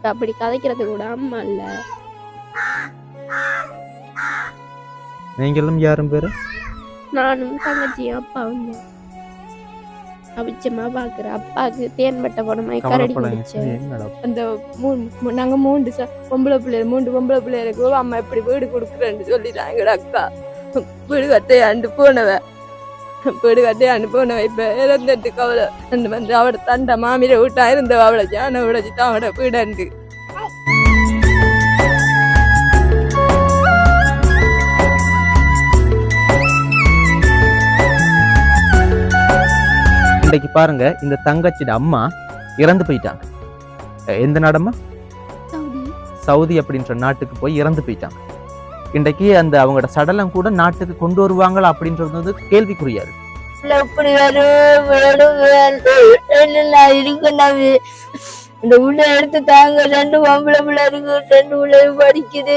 இப்ப அப்படி கதைக்கிறது கூட அம்மா இல்ல. நீங்களும் யாரும் பேரு? நானும் தங்கச்சியும் அப்பாவும் தான். அபிச்சமா பாக்குற அப்பாவுக்கு தேன்பட்ட போனமாய் கரடி குடிச்சு அந்த நாங்க பொம்பளை பிள்ளைகள் 3 பொம்பளை பிள்ளைகளுக்கு அம்மா எப்படி வீடு கொடுக்குறேன்னு சொல்லிட்டாங்க. எங்கட அக்கா வீடு கட்டையாண்டு போனவ வீடு கட்டையாண்டு போனவ இப்ப இறந்துட்டு அவளை வந்து அவட தண்டை மாமியில விட்டா இருந்தவ அவளை ஜான விடச்சிட்டு அவட வீடாண்டு. இன்றைக்கு பாருங்க, இந்த தங்கச்சியோட அம்மா இறந்து போயிட்டாங்க. எந்த நாடம்மா? சவுதி அப்படின்ற நாட்டுக்கு போய் இறந்து போயிட்டாங்க. இன்றைக்கு அந்த அவங்களோட சடலம் கூட நாட்டுக்கு கொண்டு வருவாங்களா அப்படின்றது வந்து கேள்விக்குரியாது. இந்த உள்ள எடுத்து தாங்க 2 பொம்பளை பிள்ளை இருக்கு, 2 பிள்ளையும் படிக்குது.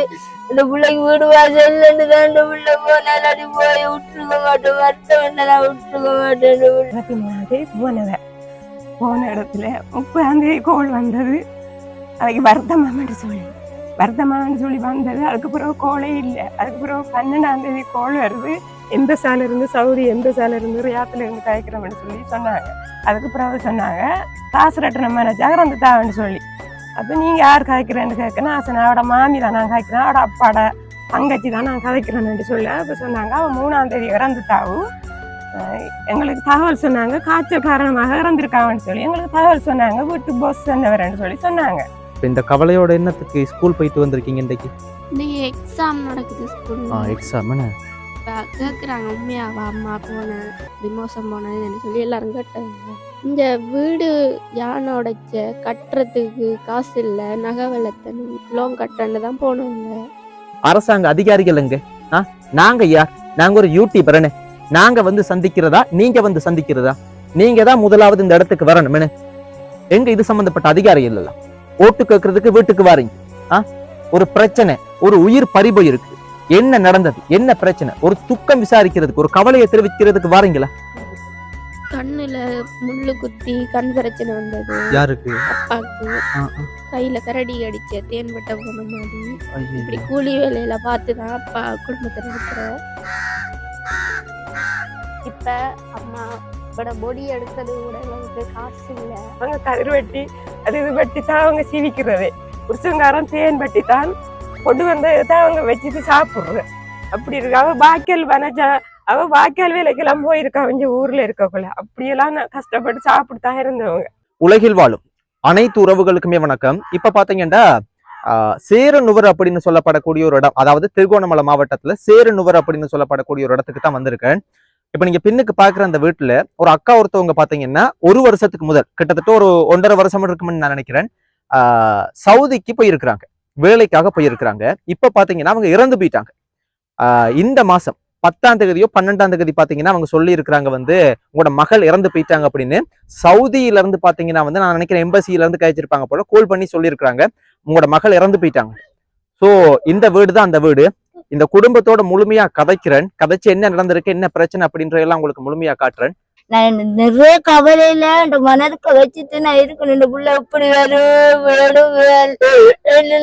இந்த பிள்ளைக்கு வீடு வாசல்ல தான் உள்ள போனாடி போய் விட்டுருக்க மாட்டேன், வருத்தம் வேண்டாம் விட்டுருக்க மாட்டேன். 23 போனவ போன இடத்துல 30 கோல் வந்தது. அதுக்கு வருத்தமான்னு சொல்லி வந்தது. அதுக்கு பிறகு கோலே இல்லை. அதுக்கு பிறகு 12 கோல் வருது. எம்பசால இருந்து சவுதி எம்பசால இருந்து ரியாத்துல இருந்து காய்க்கிறோம்னு சொல்லி சொன்னாங்க. அதுக்கு பிறகு சொன்னாங்க காசு ரட்டணம் மேனேஜாக வந்து தான்னு சொல்லி. அப்போ நீங்கள் யார் காய்க்கிறேன்னு கேட்கணும். ஆசை அவட மாமி தான் நான் காய்க்கிறேன், அவட அப்பாட தங்கச்சி தான் நான் கதைக்கிறேன்னு சொல்ல. அப்போ சொன்னாங்க அவன் 3ஆம் தேதி இறந்துட்டாவும். எங்களுக்கு தகவல் சொன்னாங்க காய்ச்சல் காரணமாக இறந்துருக்காங்கன்னு சொல்லி எங்களுக்கு தகவல் சொன்னாங்க. வீட்டு பஸ் வந்தவரன்னு சொல்லி சொன்னாங்க. இந்த கவலையோட என்னத்துக்கு ஸ்கூல் போயிட்டு வந்திருக்கீங்க? இன்றைக்கு எக்ஸாம் நடக்குது ஸ்கூல்ல. எக்ஸாம் கேட்குறாங்க உண்மையாவா அம்மா போனேன் விமோசம் போனேன்னு சொல்லி எல்லாரும் கேட்டாங்க. இந்த வீடு யானோட கட்டுறதுக்கு காசு இல்லை, நகை வெள்ளத்தனும் லோன் கட்டன்னு தான் போனோங்க. அரசாங்க அதிகாரிகள் எங்க? நாங்க யார்? நாங்க ஒரு யூடியூபர். நாங்க வந்து சந்திக்கிறதா நீங்க வந்து சந்திக்கிறதா? நீங்க தான் முதலாவது இந்த இடத்துக்கு வரணும். எங்க இது சம்பந்தப்பட்ட அதிகாரிகள் எல்லாம் ஓட்டு கேட்கறதுக்கு வீட்டுக்கு வாரீங்க. ஒரு பிரச்சனை, ஒரு உயிர் பறிபோய் இருக்கு, என்ன நடந்தது, என்ன பிரச்சனை, ஒரு துக்கம் விசாரிக்கிறதுக்கு, ஒரு கவலையை தெரிவிக்கிறதுக்கு வாரீங்களா? கண்ணுல முள்ளு குத்தி கண் பிரச்சனை வந்தது. யாருக்கு? அப்பாவுக்கு. கையில கரடி அடிச்ச தேன்பட்ட போன மாதிரி இப்படி கூலி வேலையில பார்த்துதான் அப்பா குடும்பத்தில் இருக்கிற. இப்ப அம்மா பொடி எடுத்தது கூட எனக்கு காசு இல்லை. அவங்க கதிர் வெட்டி அது இது வெட்டி தான் அவங்க சீவிக்கிறதே. புருஷங்காரம் தேன் வெட்டி தான் கொண்டு வந்து தான் அவங்க வச்சுட்டு சாப்பிடுறது. அப்படி இருக்கு. அவ வாய்க்கால் வனஜா அவ வாய்க்கால் வேலைக்கெல்லாம் போயிருக்கா கொஞ்சம் ஊர்ல இருக்கக்குள்ள. அப்படியெல்லாம் நான் கஷ்டப்பட்டு சாப்பிட்டுதான் இருந்தவங்க. உலகில் வாழும் அனைத்து உறவுகளுக்குமே வணக்கம். இப்ப பாத்தீங்கன்னா சேரனுவர் அப்படின்னு சொல்லப்படக்கூடிய ஒரு இடம், அதாவது திருகோணமலை மாவட்டத்துல சேரனுவர் அப்படின்னு சொல்லப்படக்கூடிய ஒரு இடத்துக்கு தான் வந்திருக்கேன். இப்ப நீங்க பின்னுக்கு பாக்குற அந்த வீட்டுல ஒரு அக்கா ஒருத்தவங்க பாத்தீங்கன்னா 1 வருஷத்துக்கு முதல் கிட்டத்தட்ட ஒரு 1.5 வருஷம் இருக்கும்னு நான் நினைக்கிறேன், சவுதிக்கு போயிருக்கிறாங்க, வேலைக்காக போயிருக்கிறாங்க. இப்ப பாத்தீங்கன்னா அவங்க இறந்து போயிட்டாங்க. இந்த மாசம் 10ஆம் தேதியோ 12ஆம் தேதி பாத்தீங்கன்னா அவங்க சொல்லி இருக்கிறாங்க வந்து உங்களோட மகள் இறந்து போயிட்டாங்க அப்படின்னு. சவுதியில இருந்து பாத்தீங்கன்னா வந்து நான் நினைக்கிறேன் எம்பசியில இருந்து கழிச்சிருப்பாங்க போல, கோல் பண்ணி சொல்லியிருக்கிறாங்க உங்களோட மகள் இறந்து போயிட்டாங்க. சோ இந்த வீடு தான் அந்த வீடு. இந்த குடும்பத்தோட முழுமையா கதைக்கிறேன், கதைச்சு என்ன நடந்திருக்கு என்ன பிரச்சனை அப்படின்றதெல்லாம் உங்களுக்கு முழுமையா காட்டுறேன். நான் நிறைய கவலையில இந்த மனதுக்கு வச்சுட்டு நான் இருக்கணும். இந்த புள்ள இப்படி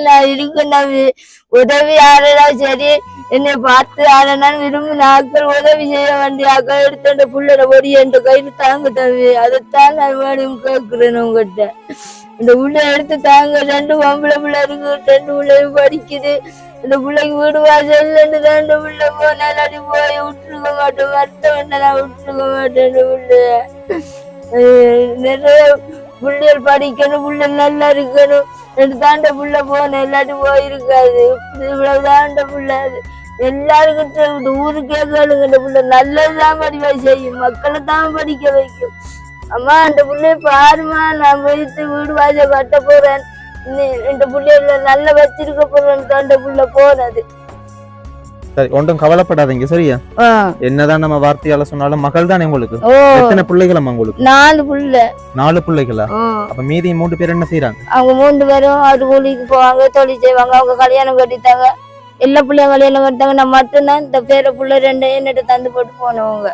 நான் இருக்கணும். உதவி யாரா சரி என்னை பார்த்து யாரனாலும் விரும்பி நாட்கள் உதவி செய்ய வேண்டிய ஆக்கள் எடுத்து அந்த புள்ளோட பொடி என் கையில தாங்க தவி. அதைத்தான் நான் வேணும் கேட்கிறேன் உங்ககிட்ட. இந்த புள்ள எடுத்து தாங்க. 2 பொம்பளை பிள்ளை இருக்கு, 2 பிள்ளையும் படிக்குது. இந்த பிள்ளைக்கு வீடு வாசல்ல தான் இந்த பிள்ளை போனாடி போய் விட்டுருக்க மாட்டேன், வருத்தம் வேண்டாம் விட்டுருக்க மாட்டேன். இந்த பிள்ளைய நிறைய பிள்ளைகள் படிக்கணும், பிள்ளை நல்லா இருக்கணும். ரெண்டு தாண்ட புள்ள போன எல்லாரும் போயிருக்காது. இவ்வளவுதாண்ட புள்ள எல்லாருக்கிட்ட ஊருக்கே கேளுங்க. இந்த புள்ள நல்லதுதான் படிப்பா செய்யும், மக்களை தான் படிக்க வைக்கும். அம்மா அந்த புள்ளைய பாருமா, நான் போயிட்டு வீடு வாச கட்ட போறேன், இந்த புள்ளைய நல்லா வச்சிருக்க போறேன் தாண்ட புள்ள போனது. சரி, ஒன்றும் கவலைப்படாதீங்க சரியா? என்னதான் நம்ம வார்த்தையால சொன்னாலும் மகள் தானே உங்களுக்கு. எத்தனை பிள்ளைகள் உங்களுக்கு? 4 பிள்ளை. 4 பிள்ளைகளா? அப்ப மீதி 3 பேர் என்ன செய்யறாங்க? அவங்க 3 பேரும் அது கூலிக்கு போவாங்க, தொழில் செய்வாங்க. அவங்க கல்யாணம் கட்டிட்டாங்க, எல்லா பிள்ளையும் கல்யாணம் கட்டிட்டாங்க. நான் மட்டும்தான் இந்த பேர புள்ள 2 என்னட்டு தந்து போட்டு போனவங்க.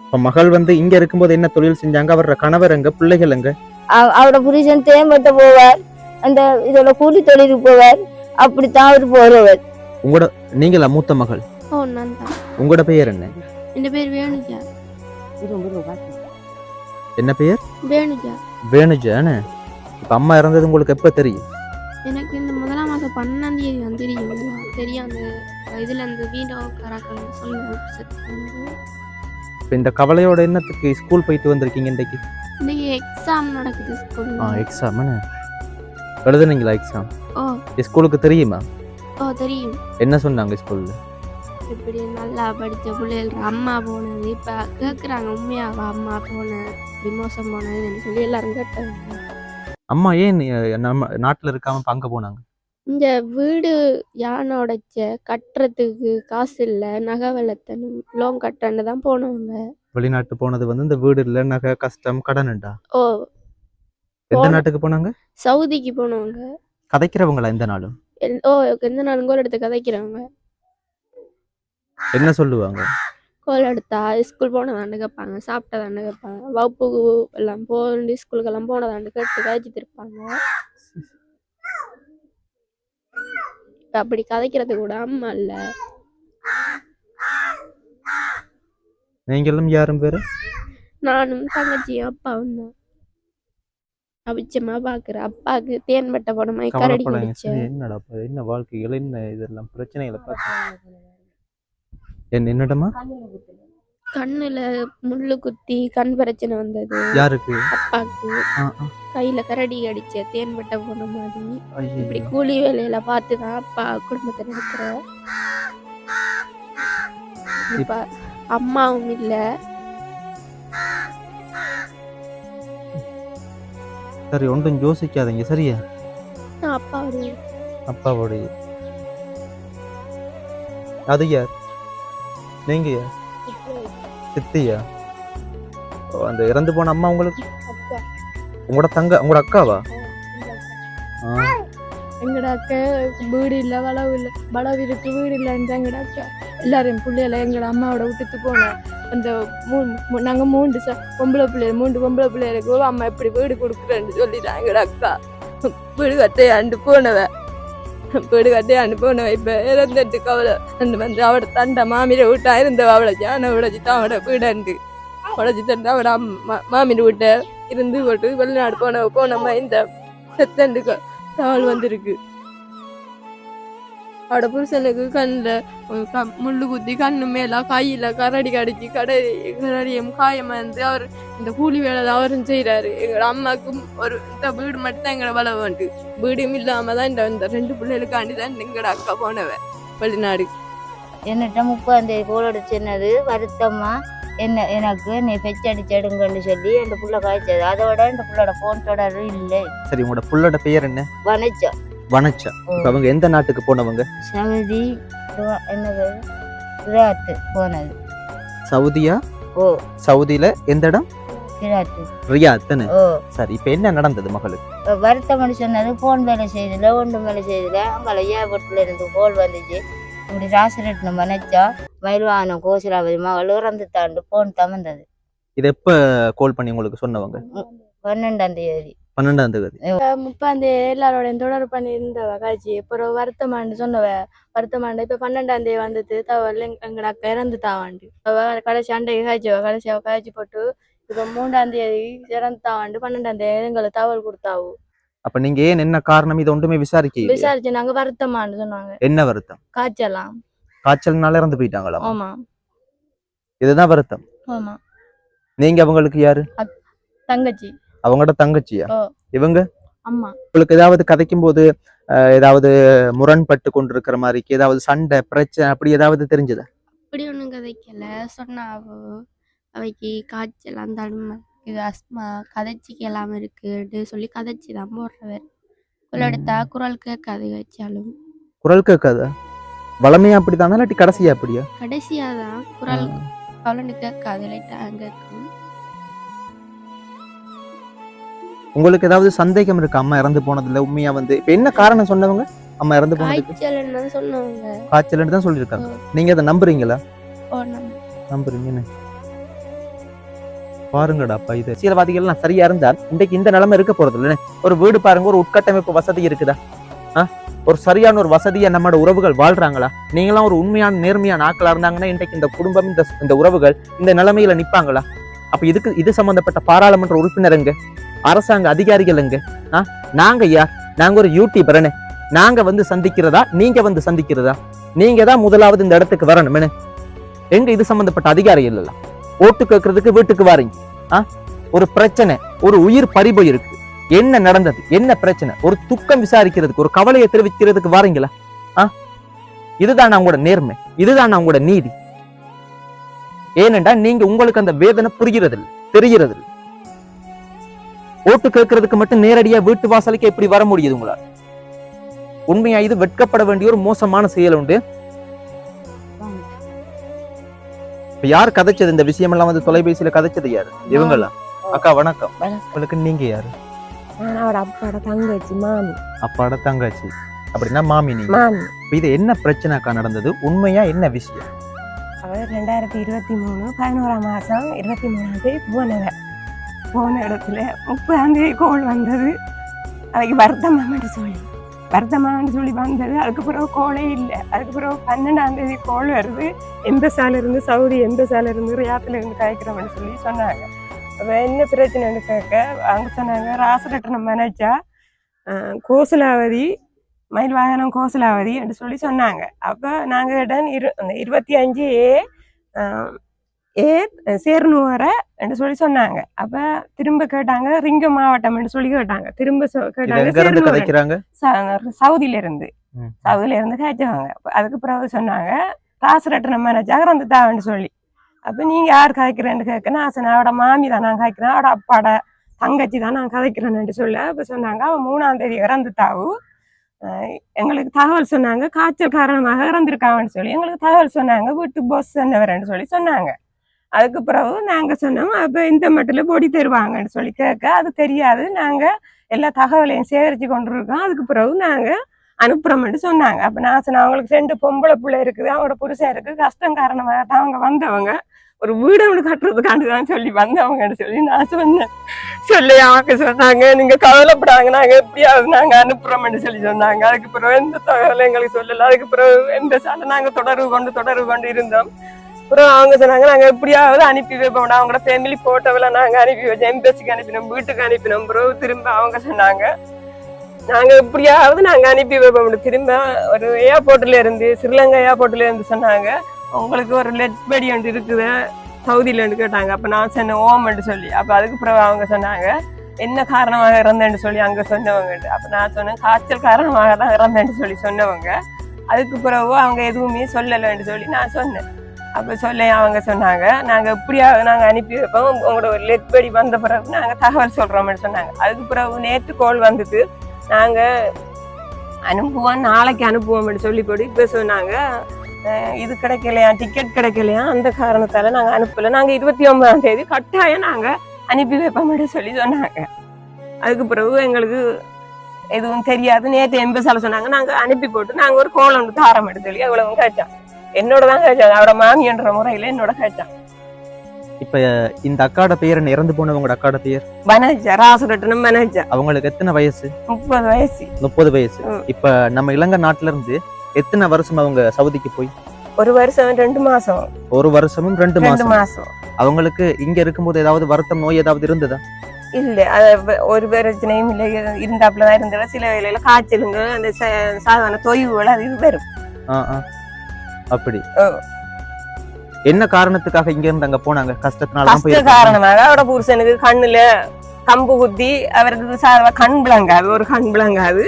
இப்ப மகள் வந்து இங்க இருக்கும்போது என்ன தொழில் செஞ்சாங்க? அவரோட கணவர் எங்க, பிள்ளைகள் எங்க? அவரோட புருஷன் தேம்பட்ட போவார், அந்த இதோட கூலி தொழிலுக்கு போவார். அப்படித்தான் அவர் போறவர். உங்களோட நீங்களா மூத்த மகள்? ஓ நான் தான். உங்களோட பெயர் என்ன? என் பேர் வேணுஜா. என்ன பெயர்? வேணுஜா. வேணுஜானே. இப்ப அம்மா இறந்தது உங்களுக்கு எப்ப தெரியும்? எனக்கு இந்த 1ஆம் மாதம் 12ஆம் தேதி தான் தெரியும். அந்த இதுல அந்த வீடியோ கராக்கள் சொல்லி இப்ப இந்த கவலையோட என்னத்துக்கு ஸ்கூல் போயிட்டு வந்திருக்கீங்க இன்னைக்கு? இன்னைக்கு எக்ஸாம் நடக்குது ஸ்கூல்ல. Exam எழுதுனீங்களா exam? ஓ ஸ்கூலுக்கு தெரியுமா? ஓ தெரியும். என்ன சொன்னாங்க ஸ்கூல்ல? இப்படி நல்லா படித்த பிள்ளைகள் அம்மா போனது இப்போ கேட்குறாங்க, உண்மையாவா அம்மா போனேன் இப்படி மோசம் போனதுன்னு சொல்லி எல்லாரும் கேட்டாங்க. அம்மா ஏன் நம்ம நாட்டில் இருக்காம அங்கே போனாங்க? இந்த வீடு யானை உடைச்ச கட்டுறதுக்கு காசு இல்லை, நகை வெள்ளத்தனும் லோன் கட்டன்னு தான் போனவங்க. வெளிநாட்டு போனது இந்த வீடு இல்லை, நகை கஷ்டம் கடனுண்டா? ஓ. எந்த நாட்டுக்கு போனாங்க? சவுதிக்கு போனவங்க. கதைக்கிறவங்களா எந்த நாளும்? ஓ எந்த நாளும் கோல் எடுத்து கதைக்கிறவங்க. என்ன சொல்லுவாங்க? கோல் எடுத்தா ஸ்கூல் போனதாண்டு கேட்பாங்க, சாப்பிட்டதாண்டு கேட்பாங்க, வகுப்புக்கு எல்லாம் போய் ஸ்கூலுக்கெல்லாம் போனதாண்டு கேட்டு கதைச்சிட்டு இருப்பாங்க. அப்படி கதைக்கிறது கூட அம்மா இல்ல. நீங்களும் யாரும் பேரு? நானும் தங்கச்சியும் அப்பாவும் தான். அபிச்சமா பாக்குற அப்பாவுக்கு தேன்பட்ட போன கரடி கடிச்சு. என்னடா என்ன வாழ்க்கைகள் என்ன இதெல்லாம் பிரச்சனைகளை பார்த்து என்னடமா கண்ணுல முள்ளு குத்தி கண் பிரச்சனை வந்தது. யாருக்கு? அப்பாக்கு. கையில கரடி அடிச்ச தேன்பட்ட போன மாதிரி. இப்படி கூலி வேலையில பார்த்துதான் அப்பா குடும்பத்தை நடத்துற. இப்ப அம்மாவும் இல்ல. சரி ஒன்றும் யோசிக்காதீங்க சரியா? அப்பாவுடைய அது யார்? நீங்க யார்? சித்தியா? அந்த இறந்து போன அம்மா உங்களுக்கு உங்களோட உங்களோட அக்காவா? எங்கட அக்கா வீடு இல்லை, வளவு இல்லை, வளவு இருக்கு வீடு இல்லைன்னு எங்கட அக்கா எல்லாரும் பிள்ளைகளை எங்கட அம்மாவோட விட்டுட்டு போனேன். அந்த நாங்கள் 3 பொம்பளை பிள்ளைகளுக்கு அம்மா எப்படி வீடு கொடுக்குறேன்னு சொல்லிட்டான் எங்கட அக்கா. வீடு கட்டையாண்டு போனவ இப்ப இறந்துட்டு கவலை அவட தண்டை மாமியை விட்டா இருந்தவ அவளை ஜான உடைச்சிட்டான். அவட வீடாண்டு உடைச்சி தண்டை அவட மாமியை விட்ட இருந்து போட்டு வெளிநாடு போனம்மா இந்த செத்தண்டுக்கு தவள் வந்திருக்கு. அவட புருஷனுக்கு கண்ணில் முள்ளு குத்தி கண்ணு மேல கையில கரடி கடிச்சு கரடியும் காயமா இருந்து அவர் இந்த கூலி வேலை தான் அவரும் செய்யறாரு. எங்களோட அம்மாக்கும் ஒரு இந்த வீடு மட்டும் தான் எங்களை வள வேண்டு. வீடும் இல்லாம தான் இந்த 2 பிள்ளைகளுக்காண்டி தான் எங்களோட அக்கா போனவ வெளிநாடு. என்னட்ட 30ஆம் தேதி கோலோட சின்னது வருத்தம்மா எனக்கு நீ பெச்சடிச்சடுங்கன்னு சொல்லி என் புள்ள காய்ச்சது. அதோட இந்த புள்ளோட போன் தொடர் இல்லை. சரி உங்களோட புள்ளோட பெயர் என்ன? வனச்சா. வனச்சா. அவங்க எந்த நாட்டுக்கு போனவங்க? சவுதி. என்னது ரியாத் போனது. சவுதியா? ஓ. சவுதியில எந்த இடம்? ரியாத். ரியாத்னு. ஓ. சரி இப்ப என்ன நடந்தது மகளுக்கு? வருத்தம்னு சொன்னது போன் வேலை செய்ததுல ஒன்றும் வேலை செய்ததுல அங்கே ஏற்பட்டுல இருந்து கோல் வந்துச்சு. இப்படி ராசரட்னு மனைச்சா மயில்வாகனம் கோசிலாவதி மகள் இறந்து தாண்டு போன் தமந்தது. இது எப்ப கோல் பண்ணி உங்களுக்கு சொன்னவங்க? 12ஆம் தேதி. 12ஆம் தேதி. 30ஆம் தேதி எல்லாரோட தொடர்பு பண்ணி இருந்தவ காய்ச்சி. அப்புறம் வருத்தமாண்டு சொன்னவ வருத்தமாண்டு இப்ப 12ஆம் தேதி வந்துட்டு தவள் எங்கட அக்கா இறந்து தாவாண்டு. கடைசி அண்டைக்கு காய்ச்சவ கடைசியாவ காய்ச்சி போட்டு இப்ப 3ஆம் தேதி இறந்து தாவாண்டு. 12ஆம் தேதி எங்களை தவள் கொடுத்தாவு. அப்ப நீங்க ஏன் என்ன காரணம் இது ஒன்றுமே விசாரிச்சு நாங்க வருத்தமான்னு சொன்னாங்க. என்ன வருத்தம்? காய்ச்சல்னால இறந்து போயிட்டாங்களா? ஆமா. இதுதான் வருத்தம். ஆமா. நீங்க அவங்களுக்கு யாரு? தங்கச்சி. அவங்களோட தங்கச்சியா? இவங்க அம்மா. உங்களுக்கு ஏதாவது கதைக்கும் போது ஏதாவது முரண்பட்டு கொண்டிருக்கிற மாதிரி ஏதாவது சண்டை பிரச்சனை அப்படி ஏதாவது தெரிஞ்சதா? அப்படி ஒண்ணும் கதைக்கல. சொன்னாவோ அவைக்கு காய்ச்சல் அந்த அனுமதி இது அஸ்மா கதைச்சிக்கு எல்லாம் இருக்குன்னு சொல்லி கதைச்சி தான் போடுறவர். எடுத்தா குரல் கேட்காது. வச்சாலும் குரல் கேட்காதா? வளமையா அப்படித்தானா இல்லாட்டி கடைசியா அப்படியா? கடைசியாதான் குரல் அவளுக்கு கேட்காது. கேட்கும். உங்களுக்கு ஏதாவது சந்தேகம் இருக்கு அம்மா இறந்து போனதுல? உண்மையா இப்ப என்ன காரணம் சொன்னவங்க அம்மா இறந்து போனதுக்கு? காய்ச்சல் சொன்னவங்க. காய்ச்சல் தான் சொல்லியிருக்காங்க. நீங்க அதை நம்புறீங்களா? ஓ நம்புறீங்க. பாருங்கடாப்பா, இது அரசியல்வாதிகள் எல்லாம் சரியா இருந்தா இன்றைக்கு இந்த நிலைமை இருக்க போறது இல்லைன்னு. ஒரு வீடு பாருங்க, ஒரு உட்கட்டமைப்பு வசதி இருக்குதா? ஒரு சரியான ஒரு வசதியா நம்மளோட உறவுகள் வாழ்றாங்களா? நீங்களாம் ஒரு உண்மையான நேர்மையான ஆட்களா இருந்தாங்கன்னா இன்றைக்கு இந்த குடும்பம் இந்த உறவுகள் இந்த நிலைமையில நிப்பாங்களா? அப்ப இது சம்பந்தப்பட்ட பாராளுமன்ற உறுப்பினருங்க, அரசாங்க அதிகாரிகள் எங்க? நாங்க யார்? நாங்க ஒரு யூடியூபர்னு நாங்க வந்து சந்திக்கிறதா, நீங்க வந்து சந்திக்கிறதா? நீங்க தான் முதலாவது இந்த இடத்துக்கு வரணும். எங்க இது சம்பந்தப்பட்ட அதிகாரிகள் இல்ல? ஓட்டு கேட்கறதுக்கு வீட்டுக்கு வாரீங்க. ஒரு பிரச்சனை, ஒரு உயிர் பறிபோய் இருக்கு, என்ன நடந்தது, என்ன பிரச்சனை, ஒரு துக்கம் விசாரிக்கிறதுக்கு, ஒரு கவலையை தெரிவிக்கிறதுக்கு வாரீங்களா? இதுதான் அவங்களோட நேர்மை, இதுதான் அவங்களோட நீதி. ஏனென்றா நீங்க உங்களுக்கு அந்த வேதனை புரிகிறது இல்லை, தெரிகிறது இல்லை. ஓட்டு கேட்கறதுக்கு மட்டும் நேரடியா வீட்டு வாசலுக்கு எப்படி வர முடியுது உங்களால்? உண்மையா இது வெட்கப்பட வேண்டிய ஒரு மோசமான செயல் உண்டு. இப்ப யார் கதைச்சது இந்த விஷயம் எல்லாம் வந்து தொலைபேசியில கதைச்சது யாரு? இவங்களா? அக்கா வணக்கம். உங்களுக்கு நீங்க யாரு? அப்பாட தங்கச்சி மாமி. அப்பாட தங்கச்சி அப்படின்னா மாமி நீங்க. இது என்ன பிரச்சனை அக்கா நடந்தது? உண்மையா என்ன விஷயம்? அவர் 2023 11ஆம் மாசம் 23ஆம் தேதி போன இடத்துல 30ஆம் தேதி கோல் வந்தது. அவைக்கு வருத்தமான்னு சொல்லி வந்தது. அதுக்கு பிறகு கோலே இல்லை. அதுக்கு பிறகு 12ஆம் தேதி கோல் வருது. எம்பசால இருந்து சவுதி எம்பசால இருந்து ரியாத்துல இருந்து காய்க்கிறோம்னு சொல்லி சொன்னாங்க. அப்ப என்ன பிரச்சனைன்னு கேட்க அவங்க சொன்னாங்க, ராசு கட்டணம் மேனேஜா கோசலாவதி மயில் வாகனம் கோசலாவதி என்று சொல்லி சொன்னாங்க. அப்போ நாங்கள் இடம் 25A சேர்னுவரை என்று சொல்லி சொன்னாங்க. அப்போ திரும்ப கேட்டாங்க ரிங்க மாவட்டம் என்று சொல்லி கேட்டாங்க. திரும்ப கேட்டாங்க சவுதியில இருந்து கேட்டவங்க. அதுக்கு பிறகு சொன்னாங்க ராசு கட்டணம் மேனேஜா வந்து தாவன்னு சொல்லி. அப்போ நீங்கள் யார் கதைக்கிறேன்னு கேட்க நான் சொன்னேன், அவட மாமி தான் நான் கதைக்கிறேன், அவட அப்பாட தங்கச்சி தான் நான் கதைக்கிறேன்னு சொல்ல. அப்போ சொன்னாங்க அவன் 3ஆம் தேதி இறந்து தாவு. எங்களுக்கு தகவல் சொன்னாங்க, காய்ச்சல் காரணமாக இறந்துருக்காங்கன்னு சொல்லி எங்களுக்கு தகவல் சொன்னாங்க. வீட்டு பஸ் என்னவரன்னு சொல்லி சொன்னாங்க. அதுக்கு பிறகு நாங்கள் சொன்னோம், அப்போ இந்த மட்டில் பொடி தருவாங்கன்னு சொல்லி கேட்க அது தெரியாது, நாங்கள் எல்லா தகவலையும் சேகரித்து கொண்டு இருக்கோம், அதுக்கு பிறகு நாங்கள் அனுப்புகிறோம்னு சொன்னாங்க. அப்போ நான் சொன்னேன், அவங்களுக்கு 2 பொம்பளை பிள்ளை இருக்குது, அவங்களோட புருஷன் இருக்குது, கஷ்டம் காரணமாக தான் அவங்க வந்தவங்க, ஒரு வீடு ஒன்று கட்டுறதுக்காண்டு தான் சொல்லி வந்தவங்கன்னு சொல்லி நான் சொன்னேன். சொல்லி அவங்க சொன்னாங்க, நீங்கள் கவலைப்படாங்க, நாங்கள் எப்படியாவது நாங்கள் அனுப்புகிறோம்னு சொல்லி சொன்னாங்க. அதுக்கு பிறகு எந்த தகவலும் எங்களுக்கு சொல்லலை. அதுக்கு பிறகு எந்த சாலை நாங்கள் தொடர்பு கொண்டு இருந்தோம். அப்புறம் அவங்க சொன்னாங்க, நாங்கள் எப்படியாவது அனுப்பி வைப்போம், அவங்களோட ஃபேமிலி போட்டோவெல்லாம் நாங்கள் அனுப்பி வச்சோம், எம்பசிக்கு அனுப்பினோம், வீட்டுக்கு அனுப்பினோம். பிறகு திரும்ப அவங்க சொன்னாங்க, நாங்கள் எப்படியாவது நாங்கள் அனுப்பி வைப்போம். திரும்ப ஒரு ஏர்போர்ட்ல இருந்து, ஸ்ரீலங்கா ஏர்போர்ட்ல இருந்து சொன்னாங்க, உங்களுக்கு ஒரு லெட் படி ஒன்று இருக்குது சவுதியிலன்னு கேட்டாங்க. அப்போ நான் சொன்னேன் ஓமன்னு சொல்லி. அப்போ அதுக்கு பிறகு அவங்க சொன்னாங்க, என்ன காரணமாக இறந்தேன்னு சொல்லி அங்கே சொன்னவங்க. அப்போ நான் சொன்னேன், காய்ச்சல் காரணமாக தான் இறந்தேன்னு சொல்லி சொன்னவங்க. அதுக்கு பிறகு அவங்க எதுவுமே சொல்லலைன்னு சொல்லி நான் சொன்னேன். அப்போ சொல்ல அவங்க சொன்னாங்க, நாங்கள் எப்படியாவது நாங்கள் அனுப்பி வைப்போம், உங்களோட ஒரு லெட் படி வந்த பிறகு நாங்கள் தகவல் சொல்கிறோம்னு சொன்னாங்க. அதுக்கு பிறகு நேற்று கோல் வந்துட்டு நாங்கள் அனுப்புவோம், நாளைக்கு அனுப்புவோம்னு சொல்லி போட்டு இப்போ சொன்னாங்க, இது கிடைக்கலையா, டிக்கெட் கிடைக்கலையா, அந்த காரணத்தால் நாங்கள் அனுப்பலை, நாங்கள் 29ஆம் தேதி கட்டாயம் நாங்கள் அனுப்பி வைப்போம்னு சொல்லி சொன்னாங்க. அதுக்கு பிறகு எங்களுக்கு எதுவும் தெரியாது. நேற்று எம்பசால சொன்னாங்க, நாங்கள் அனுப்பி போட்டு நாங்கள் ஒரு கோலம் வந்து தாரம் எடுத்து சொல்லி அவ்வளவு கேட்டான். என்னோட தான் கேட்டாங்க, அவட மாமி என்ற முறையில் என்னோட கேட்டான். இப்ப இந்த அக்காட பேர் என்ன, இறந்து போனவங்களோட அக்காட பேர் வனஜா, ராசு கட்டணம் வனஜா. அவங்களுக்கு எத்தனை வயசு? 30 வயசு. 30 வயசு. இப்ப நம்ம இலங்கை நாட்டுல இருந்து எத்தனை வருஷம் அவங்க சவுதிக்கு போய்? 1 வருஷம் 2 மாசம். 1 வருஷமும் 2 மாசம். அவங்களுக்கு இங்க இருக்கும்போது ஏதாவது வருத்தம், நோய் ஏதாவது இருந்ததா? இல்ல, ஒரு பிரச்சனையும் இல்லை, இருந்தாப்புலதான் இருந்தது. சில வேலையில காய்ச்சலுங்க, அந்த சாதாரண தொய்வுகள் அது வரும். அப்படி என்ன காரணத்துக்காக இங்க இருந்து அங்க போனாங்க? கஷ்ட காரணமாக அவரோட புருஷனுக்கு கண்ணுல கம்பு குத்தி அவருக்கு கண் விளங்காது, ஒரு கண் விளங்காது,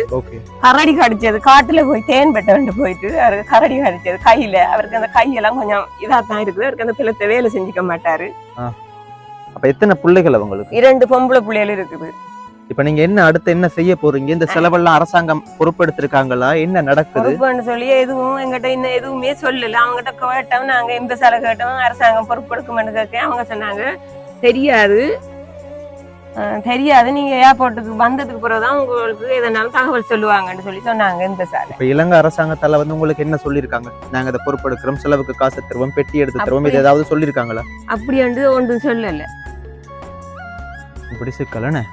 கரடி கடிச்சது, காட்டுல போய் தேன் பெட்ட போயிட்டு அவருக்கு கரடி கடிச்சது கையில. அவருக்கு அந்த கையெல்லாம் கொஞ்சம் இதாத்தான் இருக்குது, அவருக்கு அந்த பிள்ளத்தை வேலை செஞ்சுக்க மாட்டாரு. அப்ப எத்தனை பிள்ளைகள் அவங்களுக்கு? 2 பொம்பளை பிள்ளைகள் இருக்குது. இப்ப நீங்க என்ன அடுத்து என்ன செய்ய போறீங்க? இந்த செலவெல்லாம் அரசாங்கம் பொறுப்பெடுத்திருக்காங்களா? என்ன நடக்குது சொல்லி எதுவும் எங்கிட்ட இன்னும் எதுவுமே சொல்லல. அவங்ககிட்ட கேட்டோம், நாங்க எம்பசால கேட்டோம், அரசாங்கம் பொறுப்பெடுக்குமென்னு கேட்க அவங்க சொன்னாங்க, தெரியாது, நீங்க ஏர்போர்ட்டுக்கு வந்ததுக்கு பிறகுதான் உங்களுக்கு எதனாலும் தகவல் சொல்லுவாங்கன்னு சொல்லி சொன்னாங்க எம்பசால. இப்ப இலங்கை அரசாங்கத்தால வந்து உங்களுக்கு என்ன சொல்லிருக்காங்க? நாங்க இதை பொறுப்பெடுக்கிறோம், செலவுக்கு காசு தருவோம், பெட்டி எடுத்து தருவோம், இது ஏதாவது சொல்லிருக்காங்களா? அப்படி ஒன்றும் சொல்லல. இப்படி சிக்கலண்ணே.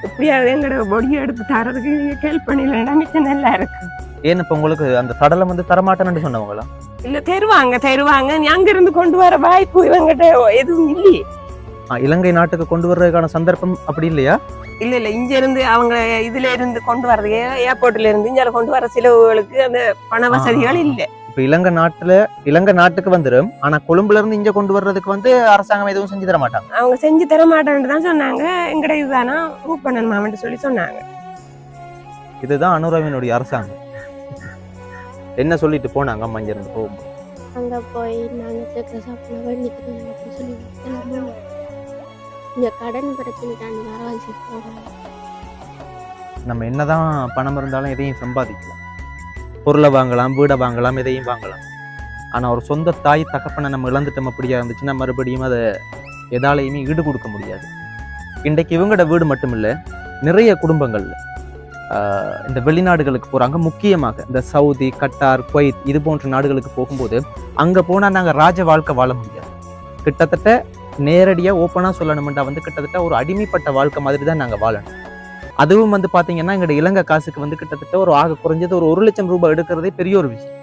எப்படியாவது எங்களோட பொடியை எடுத்து தரதுக்கு நீங்க ஹெல்ப் பண்ணல மிச்சம் நல்லா இருக்கு. ஏன் இப்ப உங்களுக்கு அந்த சடலம் வந்து தரமாட்டேன்னு சொன்னவங்களா? இல்ல தருவாங்க நீ அங்க இருந்து கொண்டு வர வாய்ப்பு இவங்கிட்ட எதுவும் இல்லையே. இலங்கை நாட்டுக்கு கொண்டு வர்றதுக்கான சந்தர்ப்பம் அப்படி இல்லையா? இல்ல இங்க இருந்து அவங்க இதுல இருந்து கொண்டு வர்றது ஏர்போர்ட்ல இருந்து இங்க கொண்டு வர செலவுகளுக்கு அந்த பண வசதிகள் இல்ல. இப்ப இலங்கை நாட்டுக்கு வந்துடும். ஆனா கொழும்புல இருந்து இங்க கொண்டு வர்றதுக்கு வந்து அரசாங்கம் எதுவும் செஞ்சு தர மாட்டாங்க. அவங்க செஞ்சு தர மாட்டேன்னு தான் சொன்னாங்க. எங்கட இதுதானா ப்ரூவ் பண்ணணுமான்னு சொன்னாங்க. இதுதான் அனுராவினுடைய அரசாங்கம். என்ன சொல்லிட்டு போனாங்க அம்மா இங்க இருந்து போகும்போது? அங்க போய் நாங்க கேட்க சாப்பிட வேண்டிக்கிறோம் அப்படின்னு சொல்லி இங்க கடன் பிரச்சனைக்காண்டி வராசி போறோம். நம்ம என்னதான் பணம் இருந்தாலும் எதையும் சம்பாதிக்கலாம், பொருளை வாங்கலாம், வீடை வாங்கலாம், எதையும் வாங்கலாம். ஆனா ஒரு சொந்த தாய் தகப்பனை நம்ம இழந்துட்டோம் அப்படியா இருந்துச்சுன்னா மறுபடியும் அதை எதாலையுமே ஈடு கொடுக்க முடியாது. இன்றைக்கு இவங்களோட வீடு மட்டும் இல்லை, நிறைய குடும்பங்கள்ல இந்த வெளிநாடுகளுக்கு போறாங்க. முக்கியமாக இந்த சவுதி, கட்டார், குவைத் இது போன்ற நாடுகளுக்கு போகும்போது அங்க போனா நாங்க ராஜ வாழ்க்கை வாழ முடியாது. கிட்டத்தட்ட நேரடியா ஓப்பனா சொல்லணும்னா வந்து கிட்டத்தட்ட ஒரு அடிமைப்பட்ட வாழ்க்கை மாதிரி தான் நாங்க வாழணும். அதுவும் வந்து பாத்தீங்கன்னா எங்களோட இலங்கை காசுக்கு வந்து கிட்டத்தட்ட ஒரு ஆக குறைஞ்சது ஒரு 1 லட்சம் ரூபாய் எடுக்கிறதே பெரிய ஒரு விஷயம்.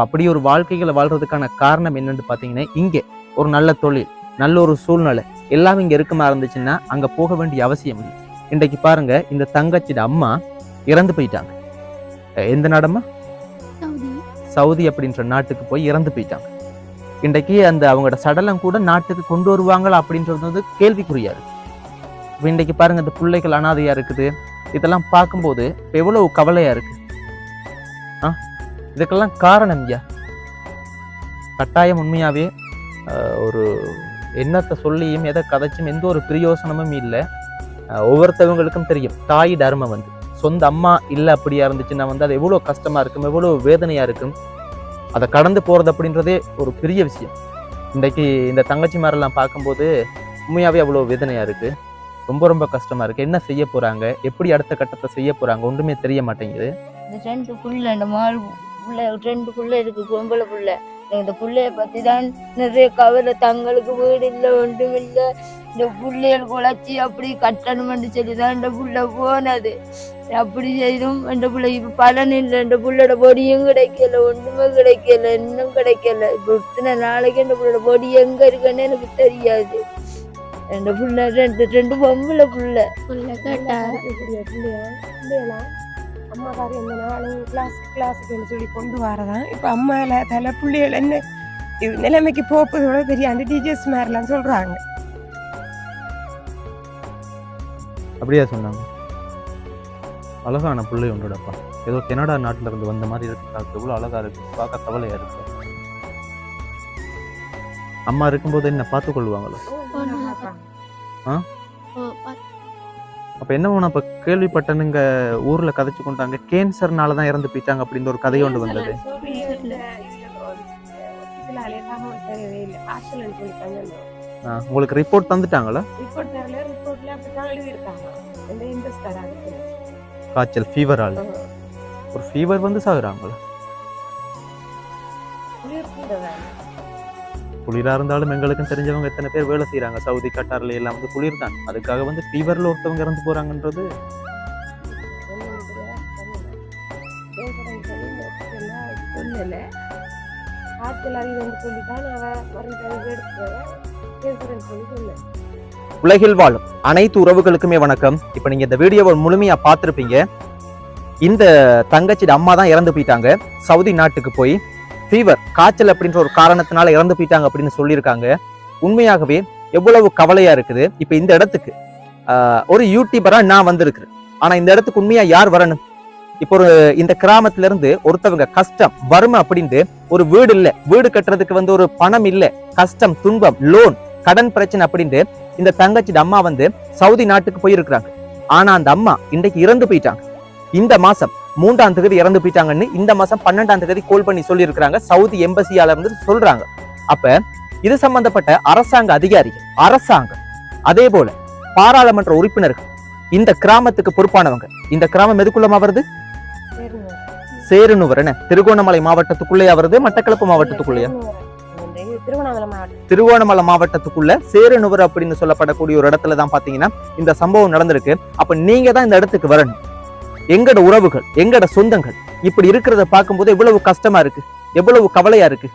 அப்படி ஒரு வாழ்க்கைகளை வாழ்றதுக்கான காரணம் என்னன்னு பாத்தீங்கன்னா இங்கே ஒரு நல்ல தொழில், நல்ல ஒரு சூழ்நிலை எல்லாம் இங்க இருக்குமா இருந்துச்சுன்னா அங்க போக வேண்டிய அவசியம் இல்லை. இன்றைக்கு பாருங்க, இந்த தங்கச்சிட அம்மா இறந்து போயிட்டாங்க. எந்த நாடம்மா? சவுதி அப்படின்ற நாட்டுக்கு போய் இறந்து போயிட்டாங்க. இன்றைக்கு அந்த அவங்களோட சடலம் கூட நாட்டுக்கு கொண்டு வருவாங்களா அப்படின்றது வந்து கேள்விக்குறியா இருக்கு. இன்றைக்கு பாருங்க, இந்த பிள்ளைகள் அனாதையா இருக்குது. இதெல்லாம் பார்க்கும்போது எவ்வளவு கவலையா இருக்கு. இதுக்கெல்லாம் காரணம் ஐயா கட்டாயம் உண்மையாவே ஒரு என்னத்தை சொல்லியும் எதை கதைச்சும் எந்த ஒரு பிரயோசனமும் இல்லை. ஒவ்வொருத்தவங்களுக்கும் தெரியும் தாய் தர்மம் வந்து சொந்த அம்மா இல்லை அப்படியா இருந்துச்சுன்னா வந்து அது எவ்வளோ கஷ்டமா இருக்கும், எவ்வளோ வேதனையா இருக்கும். அதை கடந்து போறது அப்படின்றதே ஒரு பெரிய விஷயம். இன்றைக்கு இந்த தங்கச்சி மாதிரிலாம் பார்க்கும்போது உண்மையாவே அவ்வளோ வேதனையா இருக்கு, ரொம்ப ரொம்ப கஷ்டமா இருக்கு. என்ன செய்ய போறாங்க, எப்படி அடுத்த கட்டத்தை செய்ய போறாங்க ஒன்றுமே தெரிய மாட்டேங்குது. இந்த 2 புள்ள, இந்த மால் புள்ள 2 புள்ள இருக்கு, பொம்பளை புள்ள. இந்த புள்ளைய பத்தி தான் நிறைய கவலை. தங்களுக்கு வீடு இல்லை, ஒன்றும் இல்லை. இந்த புள்ளைகள் குழச்சி அப்படி கட்டணும்னு சொல்லிதான் இந்த புள்ள போனது. அப்படி செய்தும் இந்த பிள்ளை இப்ப பலன் இல்லை. இந்த புள்ளோட பொடியும் கிடைக்கல, ஒன்றுமே கிடைக்கல, இன்னும் கிடைக்கல. இப்ப இத்தனை நாளைக்கு இந்த புள்ளோட பொடி எங்க இருக்குன்னு எனக்கு தெரியாது. இந்த புள்ள 2 பொம்பளை புள்ள கேட்டா அம்மாக்காரி எந்த நாளும் கிளாஸுக்குன்னு சொல்லி கொண்டு வரதான். இப்போ அம்மால தலை பிள்ளைகள் என்ன இது நிலைமைக்கு போப்பதோட பெரிய அந்த டீச்சர்ஸ் மாதிரிலாம் சொல்றாங்க. அப்படியா சொன்னாங்க? அழகான பிள்ளை உண்டோடப்பா, ஏதோ கனடா நாட்டுல இருந்து வந்த மாதிரி இருக்கு. பார்க்க எவ்வளவு அழகா இருக்கு, பார்க்க கவலையா இருக்கு. அம்மா இருக்கும்போது என்ன பார்த்து கொள்வாங்களோ? அப்ப என்ன ஒண்ணு அப்ப கேள்விப்பட்டனுங்க ஊர்ல கதைச்சு கொண்டாங்க, கேன்சர்னாலதான் இறந்து போயிட்டாங்க அப்படின்னு ஒரு கதை ஒன்று வந்தது. உங்களுக்கு ரிப்போர்ட் தந்துட்டாங்களா? காய்ச்சல் ஃபீவரால ஒரு ஃபீவர் வந்து சாகுறாங்களா? குளிரா இருந்தாலும் எங்களுக்கும் தெரிஞ்சவங்க எத்தனை பேர் வேலை செய்யறாங்க சவுதி, கட்டார்ல எல்லாம் வந்து குளிர் தான். அதுக்காக வந்து ஃபீவர்ல ஒருத்தவங்க இறந்து போறாங்கன்றது உலகில் வாழும் அனைத்து உறவுகளுக்குமே வணக்கம். இப்ப நீங்க இந்த வீடியோவை முழுமையா பார்த்திருப்பீங்க. இந்த தங்கச்சிட அம்மா தான் இறந்து போயிட்டாங்க. சவுதி நாட்டுக்கு போய் ஃபீவர், காய்ச்சல் அப்படின்ற ஒரு காரணத்தினால இறந்து போயிட்டாங்க அப்படின்னு சொல்லியிருக்காங்க. உண்மையாகவே எவ்வளவு கவலையா இருக்குது. இப்ப இந்த இடத்துக்கு ஒரு யூடியூபரா நான் வந்திருக்கிறேன். ஆனா இந்த இடத்துக்கு உண்மையா யார் வரணும்? இப்போ ஒரு இந்த கிராமத்துல இருந்து ஒருத்தவங்க கஷ்டம், வறுமை அப்படின்ட்டு ஒரு வீடு இல்ல, வீடு கட்டுறதுக்கு வந்து ஒரு பணம் இல்ல, கஷ்டம், துன்பம், லோன், கடன் பிரச்சனை அப்படின்ட்டு இந்த தங்கச்சிட அம்மா வந்து சவுதி நாட்டுக்கு போயிருக்கிறாங்க. ஆனா அந்த அம்மா இன்றைக்கு இறந்து போயிட்டாங்க. இந்த மாசம் 3ஆம் தேதி இறந்து போயிட்டாங்கன்னு இந்த மாசம் 12ஆம் தேதி கால் பண்ணி சொல்லி இருக்கிறாங்க. சவுதி எம்பசியால இருந்து சொல்றாங்க. அப்ப இது சம்பந்தப்பட்ட அரசாங்க அதிகாரிகள், அரசாங்கம், அதே போல பாராளுமன்ற உறுப்பினர்கள், இந்த கிராமத்துக்கு பொறுப்பானவங்க. இந்த கிராமம் எதுக்குள்ளமா வருது? சேருநுவர். என்ன திருகோணமலை மாவட்டத்துக்குள்ளேயா வருது, மட்டக்களப்பு மாவட்டத்துக்குள்ளேயா? திருவண்ணாமலை மாவட்டம். திருவோணமலை மாவட்டத்துக்குள்ள சேரனுவர் அப்படின்னு சொல்லப்படக்கூடிய ஒரு இடத்துல தான் பாத்தீங்கன்னா இந்த சம்பவம் நடந்திருக்கு. அப்ப நீங்க தான் இந்த இடத்துக்கு வரணும். எங்கட உறவுகள், எங்கட சொந்தங்கள் இப்படி இருக்கிறத பார்க்கும்போது எவ்வளவு கஷ்டமா இருக்கு, எவ்வளவு கவலையா இருக்கு.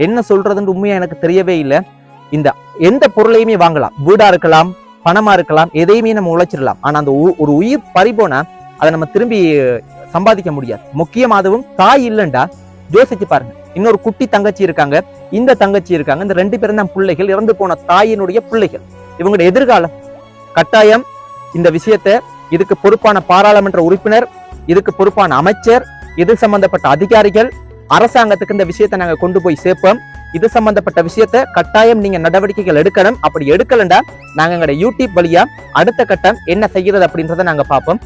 என்ன சொல்றதுன்னு உண்மையா எனக்கு தெரியவே இல்லை. இந்த எந்த பொருளையுமே வாங்கலாம், வீடா இருக்கலாம், பணமா இருக்கலாம், எதையுமே நம்ம உழைச்சிடலாம். ஆனா அந்த ஒரு உயிர் பறிபோனா அதை நம்ம திரும்பி சம்பாதிக்க முடியாது. முக்கியமா அதுவும் தாய் இல்லைண்டா யோசிச்சு பாருங்க. இன்னொரு குட்டி தங்கச்சி இருக்காங்க, இந்த தங்கச்சி இருக்காங்க, இந்த 2 பேரும் தான் பிள்ளைகள், இறந்து போன தாயினுடைய பிள்ளைகள், இவங்களுடைய எதிர்காலம். கட்டாயம் இந்த விஷயத்தை இதுக்கு பொறுப்பான பாராளுமன்ற உறுப்பினர், இதுக்கு பொறுப்பான அமைச்சர், இது சம்பந்தப்பட்ட அதிகாரிகள், அரசாங்கத்துக்கு இந்த விஷயத்தை நாங்க கொண்டு போய் சேர்ப்போம். இது சம்பந்தப்பட்ட விஷயத்தை கட்டாயம் நீங்க நடவடிக்கைகள் எடுக்கணும். அப்படி எடுக்கலண்டா நாங்க எங்களோட யூடியூப் வழியா அடுத்த கட்டம் என்ன செய்யறது அப்படின்றத நாங்க பார்ப்போம்.